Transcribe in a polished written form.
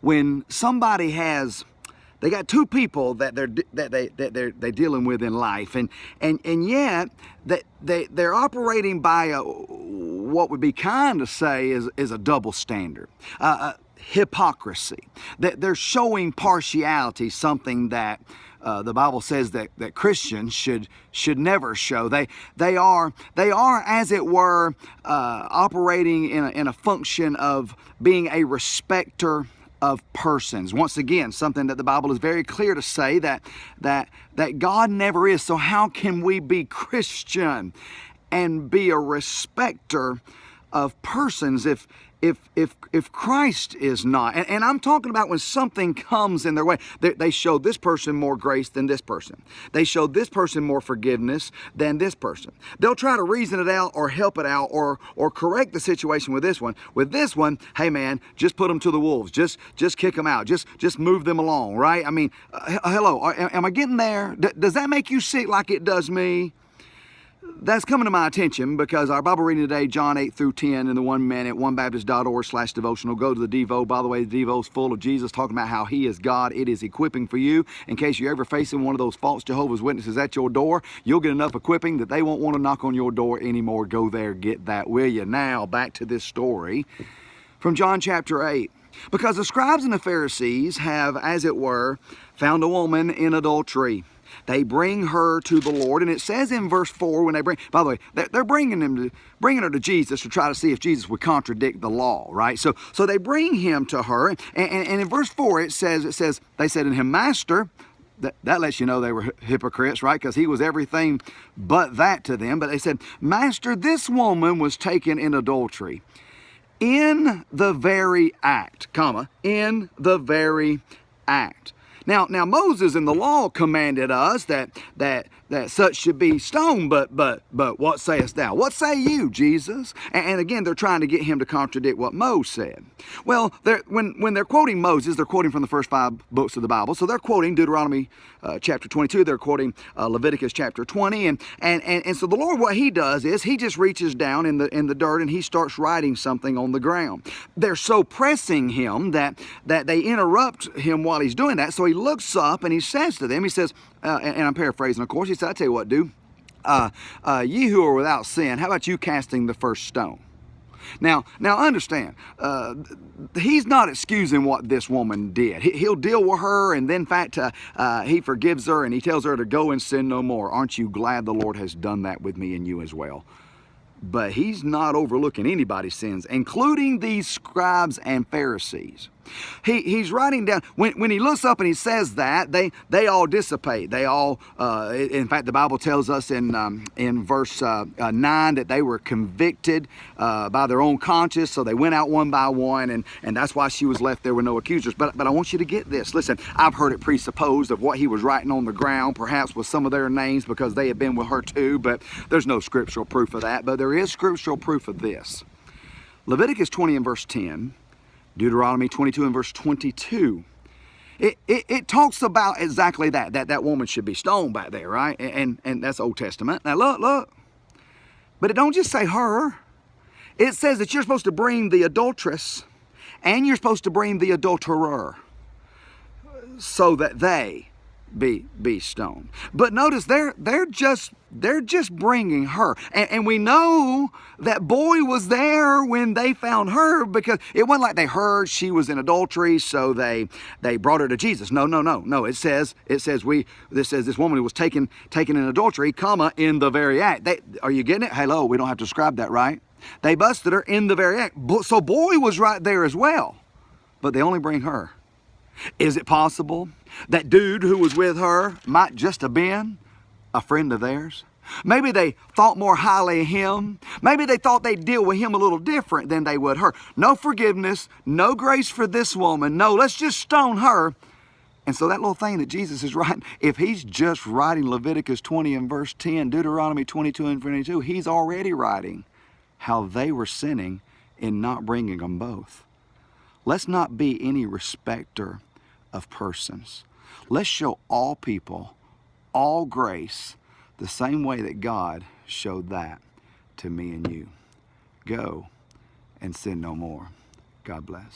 when somebody they got two people that they're dealing with in life, and yet they're operating by what would be kind to say is a double standard, hypocrisy. That they're showing partiality, something that the Bible says that Christians should never show. They are as it were operating in a function of being a respecter of persons. Once again, something that the Bible is very clear to say that God never is. So how can we be Christian and be a respecter of persons if Christ is not? And I'm talking about when something comes in their way. They show this person more grace than this person. They show this person more forgiveness than this person. They'll try to reason it out or help it out or correct the situation with this one. With this one, hey man, just put them to the wolves. Just kick them out. Just move them along, right? I mean, hello, am I getting there? Does that make you sick like it does me? That's coming to my attention because our Bible reading today, John 8 through 10 in the 1 minute, onebaptist.org/devotional. Go to the Devo. By the way, the Devo's full of Jesus talking about how He is God. It is equipping for you. In case you're ever facing one of those false Jehovah's Witnesses at your door, you'll get enough equipping that they won't want to knock on your door anymore. Go there, get that, will you? Now, back to this story from John chapter 8. Because the scribes and the Pharisees have, as it were, found a woman in adultery. They bring her to the Lord, and it says in verse 4 when they bring, by the way, they're bringing her to Jesus to try to see if Jesus would contradict the law, right? So they bring him to her, and in verse 4 it says they said to him, Master. That lets you know they were hypocrites, right? Because he was everything but that to them. But they said, Master, this woman was taken in adultery in the very act, in the very act. Now Moses in the law commanded us that such should be stoned, but what sayest thou? What say you, Jesus? And again, they're trying to get him to contradict what Moses said. Well, when they're quoting Moses, they're quoting from the first 5 books of the Bible. So they're quoting Deuteronomy chapter 22. They're quoting Leviticus chapter 20. And so the Lord, what He does is He just reaches down in the dirt and He starts writing something on the ground. They're so pressing Him that they interrupt Him while He's doing that. So He looks up and He says to them, He says, and I'm paraphrasing, of course, He said, I tell you what, dude, ye who are without sin, how about you casting the first stone? Now understand, He's not excusing what this woman did. He'll deal with her, and then in fact, He forgives her, and He tells her to go and sin no more. Aren't you glad the Lord has done that with me and you as well? But He's not overlooking anybody's sins, including these scribes and Pharisees. He's writing down, when he looks up and he says that, they all dissipate. They all, in fact, the Bible tells us in verse 9 that they were convicted by their own conscience, so they went out one by one, and that's why she was left there with no accusers. But I want you to get this. Listen, I've heard it presupposed of what he was writing on the ground, perhaps with some of their names because they had been with her too, but there's no scriptural proof of that. But there is scriptural proof of this. Leviticus 20 and verse 10, Deuteronomy 22 and verse 22. It talks about exactly that woman should be stoned back there, right? And that's Old Testament. Now look. But it don't just say her. It says that you're supposed to bring the adulteress and you're supposed to bring the adulterer so that they be stoned. But notice they're just bringing her, and we know that boy was there when they found her, because it wasn't like they heard she was in adultery, so they brought her to Jesus. No. It says this woman who was taken in adultery, in the very act. Are you getting it? Hello, we don't have to describe that, right? They busted her in the very act. So boy was right there as well, but they only bring her. Is it possible that dude who was with her might just have been a friend of theirs? Maybe they thought more highly of him. Maybe they thought they'd deal with him a little different than they would her. No forgiveness, no grace for this woman. No, let's just stone her. And so that little thing that Jesus is writing, if He's just writing Leviticus 20 and verse 10, Deuteronomy 22 and 22, He's already writing how they were sinning in not bringing them both. Let's not be any respecter of persons. Let's show all people all grace the same way that God showed that to me and you. Go and sin no more. God bless.